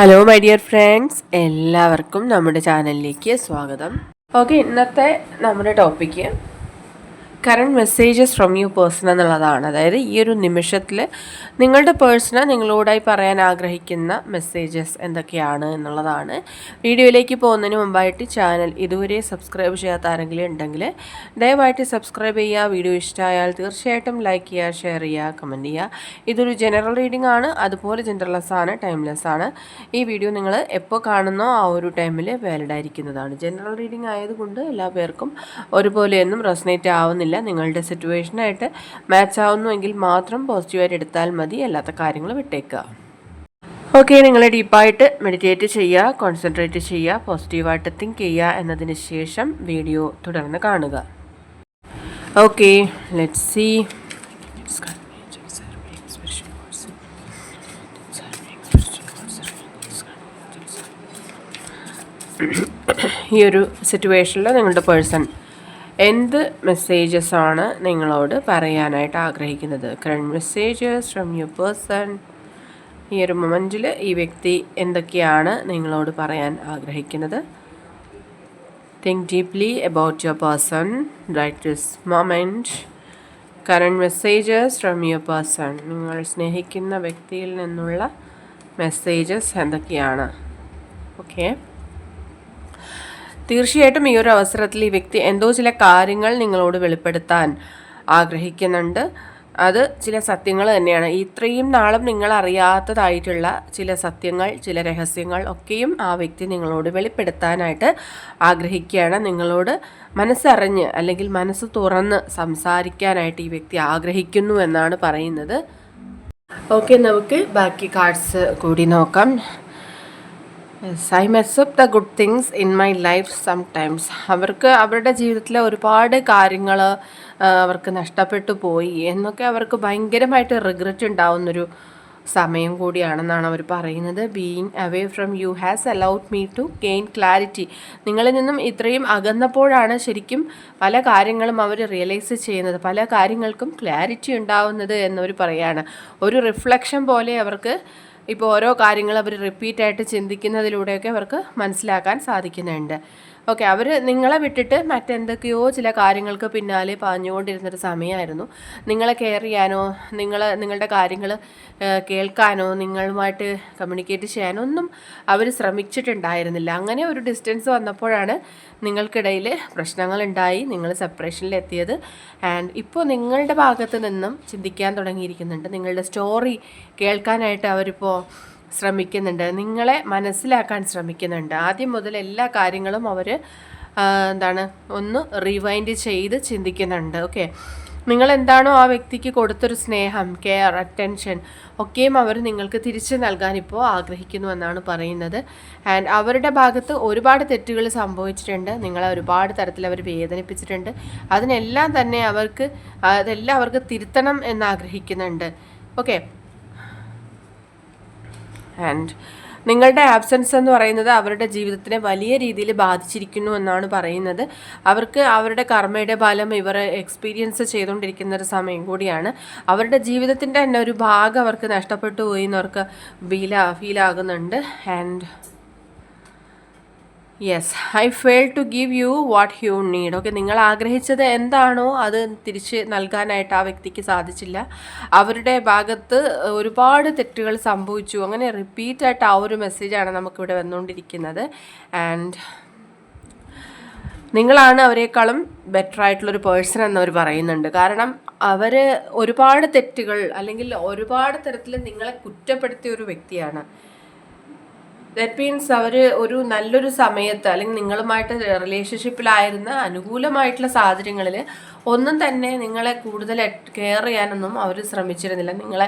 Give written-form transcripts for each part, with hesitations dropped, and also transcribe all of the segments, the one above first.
Hello my dear friends, എല്ലാവർക്കും നമ്മുടെ ചാനലിലേക്ക് സ്വാഗതം. ഓക്കെ, ഇന്നത്തെ നമ്മുടെ topic current messages from U person എന്നുള്ളതാണ്. അതായത് ഈ ഒരു നിമിഷത്തിൽ നിങ്ങളുടെ പേഴ്സണ് നിങ്ങളോടായി പറയാൻ ആഗ്രഹിക്കുന്ന മെസ്സേജസ് എന്തൊക്കെയാണ് എന്നുള്ളതാണ്. വീഡിയോയിലേക്ക് പോകുന്നതിന് മുമ്പായിട്ട് ചാനൽ ഇതുവരെ സബ്സ്ക്രൈബ് ചെയ്യാത്ത ആരെങ്കിലും ഉണ്ടെങ്കിൽ ദയവായിട്ട് സബ്സ്ക്രൈബ് ചെയ്യുക. വീഡിയോ ഇഷ്ടമായാൽ തീർച്ചയായിട്ടും ലൈക്ക് ചെയ്യുക, ഷെയർ ചെയ്യുക, കമൻറ്റ് ചെയ്യുക. ഇതൊരു ജനറൽ റീഡിംഗ് ആണ്, അതുപോലെ ജെൻഡർലെസ് ആണ്, ടൈംലെസ് ആണ്. ഈ വീഡിയോ നിങ്ങൾ എപ്പോൾ കാണുന്നോ ആ ഒരു ടൈമിൽ വാലിഡ് ആയിരിക്കുന്നതാണ്. ജനറൽ റീഡിംഗ് ആയതുകൊണ്ട് എല്ലാ പേർക്കും ഒരുപോലെയൊന്നും റെസനേറ്റ് ആവുന്നില്ല. നിങ്ങളുടെ സിറ്റുവേഷനായിട്ട് മാച്ച് ആവുന്നുവെങ്കിൽ മാത്രം പോസിറ്റീവായിട്ട് എടുത്താൽ മതി, അല്ലാത്ത കാര്യങ്ങൾ വിട്ടേക്കുക. ഓക്കെ, നിങ്ങൾ ഡീപ്പായിട്ട് മെഡിറ്റേറ്റ് ചെയ്യുക, കോൺസെൻട്രേറ്റ് ചെയ്യുക, പോസിറ്റീവായിട്ട് തിങ്ക് ചെയ്യുക. എന്നതിന് ശേഷം വീഡിയോ തുടർന്ന് കാണുക. Okay, let's see. ഈ ഒരു സിറ്റുവേഷനിൽ നിങ്ങളുടെ പേഴ്സൺ എന്ത് മെസ്സേജസ് ആണ് നിങ്ങളോട് പറയാനായിട്ട് ആഗ്രഹിക്കുന്നത്? Current messages from your person. ഈ ഒരു മൊമെൻറ്റിൽ ഈ വ്യക്തി എന്തൊക്കെയാണ് നിങ്ങളോട് പറയാൻ ആഗ്രഹിക്കുന്നത്? Think deeply about your person right this moment. Current messages from your person. നിങ്ങൾ സ്നേഹിക്കുന്ന വ്യക്തിയിൽ നിന്നുള്ള മെസ്സേജസ് എന്തൊക്കെയാണ്? ഓക്കെ, തീർച്ചയായിട്ടും ഈ ഒരു അവസരത്തിൽ ഈ വ്യക്തി എന്തോ ചില കാര്യങ്ങൾ നിങ്ങളോട് വെളിപ്പെടുത്താൻ ആഗ്രഹിക്കുന്നുണ്ട്. അത് ചില സത്യങ്ങൾ തന്നെയാണ്. ഇത്രയും നാളും നിങ്ങൾ അറിയാത്തതായിട്ടുള്ള ചില സത്യങ്ങൾ, ചില രഹസ്യങ്ങൾ ഒക്കെയും ആ വ്യക്തി നിങ്ങളോട് വെളിപ്പെടുത്താനായിട്ട് ആഗ്രഹിക്കുകയാണ്. നിങ്ങളോട് മനസ്സറിഞ്ഞ് അല്ലെങ്കിൽ മനസ്സ് തുറന്ന് സംസാരിക്കാനായിട്ട് ഈ വ്യക്തി ആഗ്രഹിക്കുന്നു എന്നാണ് പറയുന്നത്. ഓക്കെ, നമുക്ക് ബാക്കി കാർഡ്സ് കൂടി നോക്കാം. I mess up the good things in my life sometimes. അവർക്ക് അവരുടെ ജീവിതത്തിലെ ഒരുപാട് കാര്യങ്ങൾ അവർക്ക് നഷ്ടപ്പെട്ടു പോയി എന്നൊക്കെ അവർക്ക് ഭയങ്കരമായിട്ട് റിഗ്രറ്റ് ഉണ്ടാവുന്നൊരു സമയം കൂടിയാണെന്നാണ് അവർ പറയുന്നത്. Being away from you has allowed me to gain clarity. നിങ്ങളിൽ നിന്നും ഇത്രയും അകന്നപ്പോഴാണ് ശരിക്കും പല കാര്യങ്ങളും അവർ റിയലൈസ് ചെയ്യുന്നത്, പല കാര്യങ്ങൾക്കും ക്ലാരിറ്റി ഉണ്ടാവുന്നത് എന്നവർ പറയാണ്. ഒരു റിഫ്ലക്ഷൻ പോലെ അവർക്ക് ഇപ്പോൾ ഓരോ കാര്യങ്ങൾ അവർ റിപ്പീറ്റായിട്ട് ചിന്തിക്കുന്നതിലൂടെയൊക്കെ അവർക്ക് മനസ്സിലാക്കാൻ സാധിക്കുന്നുണ്ട്. ഓക്കെ, അവർ നിങ്ങളെ വിട്ടിട്ട് മറ്റെന്തൊക്കെയോ ചില കാര്യങ്ങൾക്ക് പിന്നാലെ പാഞ്ഞുകൊണ്ടിരുന്നൊരു സമയമായിരുന്നു. നിങ്ങളെ കെയർ ചെയ്യാനോ നിങ്ങളുടെ കാര്യങ്ങൾ കേൾക്കാനോ നിങ്ങളുമായിട്ട് കമ്മ്യൂണിക്കേറ്റ് ചെയ്യാനോ ഒന്നും അവർ ശ്രമിച്ചിട്ടുണ്ടായിരുന്നില്ല. അങ്ങനെ ഒരു ഡിസ്റ്റൻസ് വന്നപ്പോഴാണ് നിങ്ങൾക്കിടയിൽ പ്രശ്നങ്ങളുണ്ടായി, നിങ്ങൾ സെപ്പറേഷനിലെത്തിയത്. ആൻഡ് ഇപ്പോൾ നിങ്ങളുടെ ഭാഗത്ത് നിന്നും ചിന്തിക്കാൻ തുടങ്ങിയിരിക്കുന്നുണ്ട്. നിങ്ങളുടെ സ്റ്റോറി കേൾക്കാനായിട്ട് അവരിപ്പോൾ ശ്രമിക്കുന്നുണ്ട്, നിങ്ങളെ മനസ്സിലാക്കാൻ ശ്രമിക്കുന്നുണ്ട്. ആദ്യം മുതൽ എല്ലാ കാര്യങ്ങളും അവർ ഒന്ന് റിവൈൻഡ് ചെയ്ത് ചിന്തിക്കുന്നുണ്ട്. ഓക്കെ, നിങ്ങളെന്താണോ ആ വ്യക്തിക്ക് കൊടുത്തൊരു സ്നേഹം, കെയർ, അറ്റൻഷൻ ഒക്കെയും അവർ നിങ്ങൾക്ക് തിരിച്ചു നൽകാൻ ഇപ്പോൾ ആഗ്രഹിക്കുന്നു എന്നാണ് പറയുന്നത്. ആൻഡ് അവരുടെ ഭാഗത്ത് ഒരുപാട് തെറ്റുകൾ സംഭവിച്ചിട്ടുണ്ട്, നിങ്ങളെ ഒരുപാട് തരത്തിൽ അവർ വേദനിപ്പിച്ചിട്ടുണ്ട്. അതെല്ലാം അവർക്ക് തിരുത്തണം എന്നാഗ്രഹിക്കുന്നുണ്ട്. ഓക്കെ, ആൻഡ് നിങ്ങളുടെ ആബ്സെൻസ് എന്ന് പറയുന്നത് അവരുടെ ജീവിതത്തിനെ വലിയ രീതിയിൽ ബാധിച്ചിരിക്കുന്നു എന്നാണ് പറയുന്നത്. അവർക്ക് അവരുടെ കർമ്മയുടെ ഫലം ഇവർ എക്സ്പീരിയൻസ് ചെയ്തുകൊണ്ടിരിക്കുന്ന ഒരു സമയം കൂടിയാണ്. അവരുടെ ജീവിതത്തിൻ്റെ തന്നെ ഒരു ഭാഗം അവർക്ക് നഷ്ടപ്പെട്ടു പോയി എന്നവർക്ക് ഫീലാകുന്നുണ്ട്. And yes, I fail to give you what you need. Okay, നിങ്ങൾ ആഗ്രഹിച്ചത് എന്താണോ അത് തിരിച്ച് നൽകാനായിട്ട് ആ വ്യക്തിക്ക് സാധിച്ചില്ല. അവരുടെ ഭാഗത്ത് ഒരുപാട് തെറ്റുകൾ സംഭവിച്ചു. അങ്ങനെ റിപ്പീറ്റായിട്ട് ആ ഒരു മെസ്സേജാണ് നമുക്കിവിടെ വന്നുകൊണ്ടിരിക്കുന്നത്. ആൻഡ് നിങ്ങളാണ് അവരെക്കാളും ബെറ്റർ ആയിട്ടുള്ളൊരു പേഴ്സൺ എന്നവർ പറയുന്നുണ്ട്. കാരണം അവർ ഒരുപാട് തെറ്റുകൾ അല്ലെങ്കിൽ ഒരുപാട് തരത്തിൽ നിങ്ങളെ കുറ്റപ്പെടുത്തിയ ഒരു വ്യക്തിയാണ്. ദാറ്റ് മീൻസ് അവർ ഒരു നല്ലൊരു സമയത്ത് അല്ലെങ്കിൽ നിങ്ങളുമായിട്ട് റിലേഷൻഷിപ്പിലായിരുന്ന അനുകൂലമായിട്ടുള്ള സാഹചര്യങ്ങളിൽ ഒന്നും തന്നെ നിങ്ങളെ കൂടുതൽ കെയർ ചെയ്യാനൊന്നും അവർ ശ്രമിച്ചിരുന്നില്ല.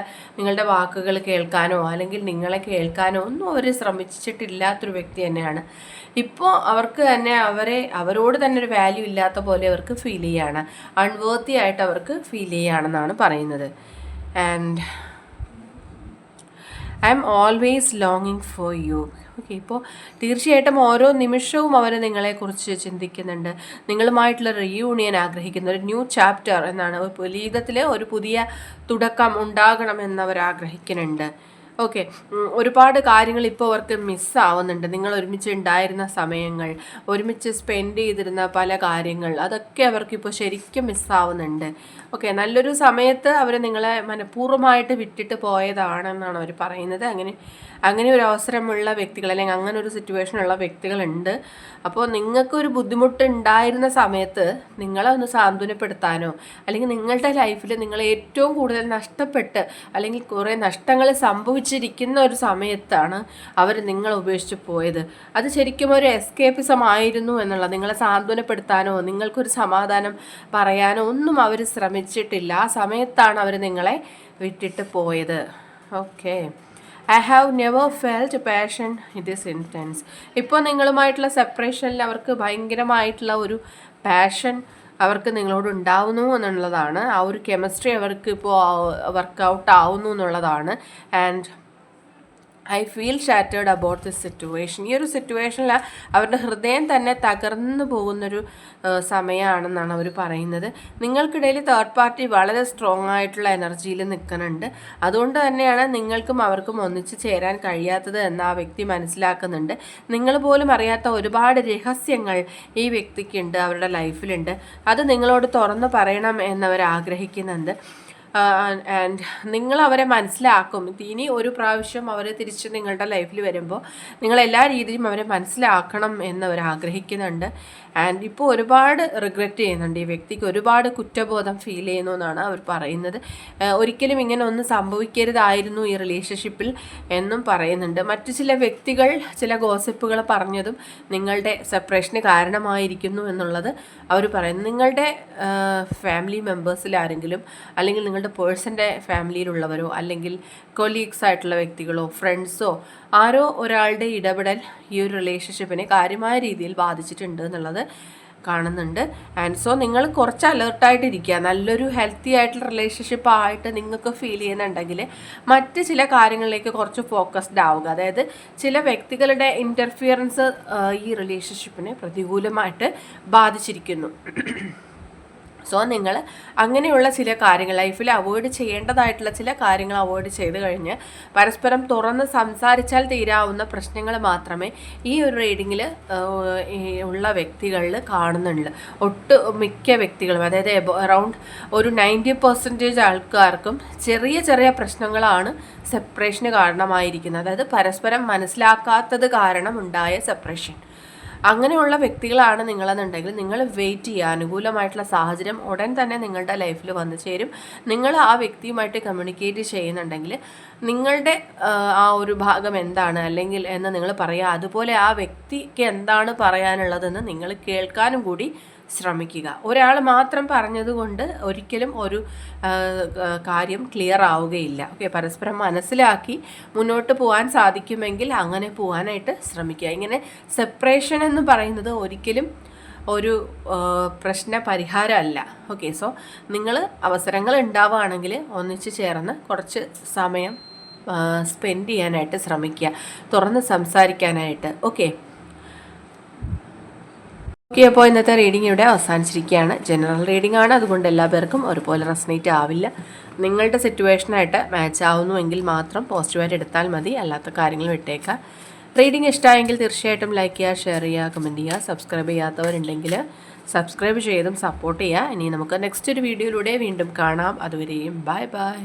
നിങ്ങളുടെ വാക്കുകൾ കേൾക്കാനോ അല്ലെങ്കിൽ നിങ്ങളെ കേൾക്കാനോ ഒന്നും അവർ ശ്രമിച്ചിട്ടില്ലാത്തൊരു വ്യക്തി തന്നെയാണ്. ഇപ്പോൾ അവർക്ക് തന്നെ അവരോട് തന്നെ ഒരു വാല്യൂ ഇല്ലാത്ത പോലെ അവർക്ക് ഫീൽ ചെയ്യുകയാണ്, അൺവേർത്തി ആയിട്ട് അവർക്ക് ഫീൽ ചെയ്യുകയാണെന്നാണ് പറയുന്നത്. ആൻഡ് ഐ എം ഓൾവേസ് ലോങ്ങിങ് ഫോർ യു. ഓക്കെ, ഇപ്പോൾ തീർച്ചയായിട്ടും ഓരോ നിമിഷവും അവർ നിങ്ങളെക്കുറിച്ച് ചിന്തിക്കുന്നുണ്ട്, നിങ്ങളുമായിട്ടുള്ള റീയൂണിയൻ ആഗ്രഹിക്കുന്ന ഒരു ന്യൂ ചാപ്റ്റർ എന്നാണ്, ജീവിതത്തിൽ ഒരു പുതിയ തുടക്കം ഉണ്ടാകണം എന്നവർ ആഗ്രഹിക്കുന്നുണ്ട്. ഓക്കെ, ഒരുപാട് കാര്യങ്ങൾ ഇപ്പോൾ അവർക്ക് മിസ്സാവുന്നുണ്ട്. നിങ്ങൾ ഒരുമിച്ച് ഉണ്ടായിരുന്ന സമയങ്ങൾ, ഒരുമിച്ച് സ്പെൻഡ് ചെയ്തിരുന്ന പല കാര്യങ്ങൾ, അതൊക്കെ അവർക്കിപ്പോൾ ശരിക്കും മിസ്സാവുന്നുണ്ട്. ഓക്കെ, നല്ലൊരു സമയത്ത് അവർ നിങ്ങളെ മനഃപൂർവ്വമായിട്ട് വിട്ടിട്ട് പോയതാണെന്നാണ് അവർ പറയുന്നത്. അങ്ങനെ ഒരു അവസരമുള്ള വ്യക്തികൾ, അല്ലെങ്കിൽ അങ്ങനെ ഒരു സിറ്റുവേഷനുള്ള വ്യക്തികളുണ്ട്. അപ്പോൾ നിങ്ങൾക്കൊരു ബുദ്ധിമുട്ട് ഉണ്ടായിരുന്ന സമയത്ത് നിങ്ങളെ ഒന്ന് സാന്ത്വനപ്പെടുത്താനോ, അല്ലെങ്കിൽ നിങ്ങളുടെ ലൈഫിൽ നിങ്ങൾ ഏറ്റവും കൂടുതൽ നഷ്ടപ്പെട്ട് അല്ലെങ്കിൽ കുറേ നഷ്ടങ്ങൾ സംഭവിച്ചിരിക്കുന്ന ഒരു സമയത്താണ് അവർ നിങ്ങളെ ഉപേക്ഷിച്ച് പോയത്. അത് ശരിക്കും ഒരു എസ്കേപ്പിസം ആയിരുന്നു എന്നുള്ളത്. നിങ്ങളെ സാന്ത്വനപ്പെടുത്താനോ നിങ്ങൾക്കൊരു സമാധാനം പറയാനോ ഒന്നും അവർ ശ്രമിച്ചിട്ടില്ല. ആ സമയത്താണ് അവർ നിങ്ങളെ വിട്ടിട്ട് പോയത്. Okay, I have never felt passion in this intense. ഇപ്പോൾ നിങ്ങളുമായിട്ടുള്ള സെപ്പറേഷനിൽ അവർക്ക് ഭയങ്കരമായിട്ടുള്ള ഒരു പാഷൻ അവർക്ക് നിങ്ങളോട് ഉണ്ടാവുന്നു എന്നുള്ളതാണ്. ആ ഒരു കെമിസ്ട്രി അവർക്ക് ഇപ്പോൾ വർക്കൗട്ട് ആവുന്നു എന്നുള്ളതാണ്. And I feel shattered about this situation. ഈ ഒരു സിറ്റുവേഷനിൽ അവരുടെ ഹൃദയം തന്നെ തകർന്നു പോകുന്നൊരു സമയമാണെന്നാണ് അവർ പറയുന്നത്. നിങ്ങൾക്കിടയിൽ തേർഡ് പാർട്ടി വളരെ സ്ട്രോങ് ആയിട്ടുള്ള എനർജിയിൽ നിൽക്കുന്നുണ്ട്. അതുകൊണ്ട് തന്നെയാണ് നിങ്ങൾക്കും അവർക്കും ഒന്നിച്ച് ചേരാൻ കഴിയാത്തത് എന്ന് ആ വ്യക്തി മനസ്സിലാക്കുന്നുണ്ട്. നിങ്ങൾ പോലും അറിയാത്ത ഒരുപാട് രഹസ്യങ്ങൾ ഈ വ്യക്തിക്കുണ്ട്, അവരുടെ ലൈഫിലുണ്ട്. അത് നിങ്ങളോട് തുറന്നു പറയണം എന്നവർ ആഗ്രഹിക്കുന്നുണ്ട്. ആൻഡ് നിങ്ങൾ അവരെ മനസ്സിലാക്കും. ഇനി ഒരു പ്രാവശ്യം അവർ തിരിച്ച് നിങ്ങളുടെ ലൈഫിൽ വരുമ്പോൾ നിങ്ങൾ എല്ലാ രീതിയിലും അവരെ മനസ്സിലാക്കണം എന്നവർ ആഗ്രഹിക്കുന്നുണ്ട്. ആൻഡ് ഇപ്പോൾ ഒരുപാട് റിഗ്രറ്റ് ചെയ്യുന്നുണ്ട്. ഈ വ്യക്തിക്ക് ഒരുപാട് കുറ്റബോധം ഫീൽ ചെയ്യുന്നു എന്നാണ് അവർ പറയുന്നത്. ഒരിക്കലും ഇങ്ങനെ ഒന്നും സംഭവിക്കരുതായിരുന്നു ഈ റിലേഷൻഷിപ്പിൽ എന്നും പറയുന്നുണ്ട്. മറ്റു ചില വ്യക്തികൾ ചില ഗോസിപ്പുകൾ പറഞ്ഞതും നിങ്ങളുടെ സെപ്പറേഷന് കാരണമായിരിക്കുന്നു എന്നുള്ളത് അവർ പറയുന്നു. നിങ്ങളുടെ ഫാമിലി മെമ്പേഴ്സിൽ ആരെങ്കിലും, അല്ലെങ്കിൽ നിങ്ങളുടെ പേഴ്സൻ്റെ ഫാമിലിയിലുള്ളവരോ, അല്ലെങ്കിൽ കൊലീഗ്സ് ആയിട്ടുള്ള വ്യക്തികളോ, ഫ്രണ്ട്സോ, ആരോ ഒരാളുടെ ഇടപെടൽ ഈ ഒരു റിലേഷൻഷിപ്പിനെ കാര്യമായ രീതിയിൽ ബാധിച്ചിട്ടുണ്ട് എന്നുള്ളത് കാണുന്നുണ്ട്. ആൻഡ് സോ നിങ്ങൾ കുറച്ച് അലേർട്ടായിട്ടിരിക്കുക. നല്ലൊരു ഹെൽത്തി ആയിട്ടുള്ള റിലേഷൻഷിപ്പ് ആയിട്ട് നിങ്ങൾക്ക് ഫീൽ ചെയ്യുന്നുണ്ടെങ്കിൽ മറ്റ് ചില കാര്യങ്ങളിലേക്ക് കുറച്ച് ഫോക്കസ്ഡ് ആവുക. അതായത് ചില വ്യക്തികളുടെ ഇൻ്റർഫിയറൻസ് ഈ റിലേഷൻഷിപ്പിനെ പ്രതികൂലമായിട്ട് ബാധിച്ചിരിക്കുന്നു. സോ നിങ്ങൾ അങ്ങനെയുള്ള ചില കാര്യങ്ങൾ ലൈഫിൽ അവോയ്ഡ് ചെയ്യേണ്ടതായിട്ടുള്ള ചില കാര്യങ്ങൾ അവോയ്ഡ് ചെയ്ത് കഴിഞ്ഞ് പരസ്പരം തുറന്ന് സംസാരിച്ചാൽ തീരാവുന്ന പ്രശ്നങ്ങൾ മാത്രമേ ഈ ഒരു റീഡിങ്ങിൽ ഉള്ള വ്യക്തികളിൽ കാണുന്നുള്ളൂ. മിക്ക വ്യക്തികളും, അതായത് അറൗണ്ട് ഒരു 90% ആൾക്കാർക്കും ചെറിയ ചെറിയ പ്രശ്നങ്ങളാണ് സെപ്പറേഷന് കാരണമായിരിക്കുന്നത്. അതായത് പരസ്പരം മനസ്സിലാക്കാത്തത് കാരണം ഉണ്ടായ സെപ്പറേഷൻ. അങ്ങനെയുള്ള വ്യക്തികളാണ് നിങ്ങളെന്നുണ്ടെങ്കിൽ നിങ്ങൾ വെയിറ്റ് ചെയ്യുക. അനുകൂലമായിട്ടുള്ള സാഹചര്യം ഉടൻ തന്നെ നിങ്ങളുടെ ലൈഫിൽ വന്നു ചേരും. നിങ്ങൾ ആ വ്യക്തിയുമായിട്ട് കമ്മ്യൂണിക്കേറ്റ് ചെയ്യുന്നുണ്ടെങ്കിൽ നിങ്ങളുടെ ആ ഒരു ഭാഗം എന്താണ് അല്ലെങ്കിൽ എന്ന് നിങ്ങൾ പറയുക. അതുപോലെ ആ വ്യക്തിക്ക് എന്താണ് പറയാനുള്ളതെന്ന് നിങ്ങൾ കേൾക്കാനും കൂടി ശ്രമിക്കുക. ഒരാൾ മാത്രം പറഞ്ഞതുകൊണ്ട് ഒരിക്കലും ഒരു കാര്യം ക്ലിയർ ആവുകയില്ല. ഓക്കെ, പരസ്പരം മനസ്സിലാക്കി മുന്നോട്ട് പോകാൻ സാധിക്കുമെങ്കിൽ അങ്ങനെ പോകാനായിട്ട് ശ്രമിക്കുക. ഇങ്ങനെ സെപ്പറേഷൻ എന്ന് പറയുന്നത് ഒരിക്കലും ഒരു പ്രശ്ന പരിഹാരമല്ല. ഓക്കെ, സോ നിങ്ങൾ അവസരങ്ങൾ ഉണ്ടാവുകയാണെങ്കിൽ ഒന്നിച്ച് ചേർന്ന് കുറച്ച് സമയം സ്പെൻഡ് ചെയ്യാനായിട്ട് ശ്രമിക്കുക, തുറന്ന് സംസാരിക്കാനായിട്ട്. ഓക്കെ, അപ്പോൾ ഇന്നത്തെ റീഡിംഗ് ഇവിടെ അവസാനിച്ചിരിക്കുകയാണ്. ജനറൽ റീഡിംഗ് ആണ്, അതുകൊണ്ട് എല്ലാ പേർക്കും ഒരുപോലെ റെസനേറ്റ് ആവില്ല. നിങ്ങളുടെ സിറ്റുവേഷനായിട്ട് മാച്ച് ആവുന്നുവെങ്കിൽ മാത്രം പോസിറ്റീവായിട്ട് എടുത്താൽ മതി, അല്ലാത്ത കാര്യങ്ങൾ വിട്ടേക്കാം. റീഡിംഗ് ഇഷ്ടമായെങ്കിൽ തീർച്ചയായിട്ടും ലൈക്ക് ചെയ്യുക, ഷെയർ ചെയ്യുക, കമൻറ്റ് ചെയ്യുക. സബ്സ്ക്രൈബ് ചെയ്യാത്തവരുണ്ടെങ്കിൽ സബ്സ്ക്രൈബ് ചെയ്തും സപ്പോർട്ട് ചെയ്യുക. ഇനി നമുക്ക് നെക്സ്റ്റ് ഒരു വീഡിയോയിലൂടെ വീണ്ടും കാണാം. അതുവരെയും ബൈ ബൈ.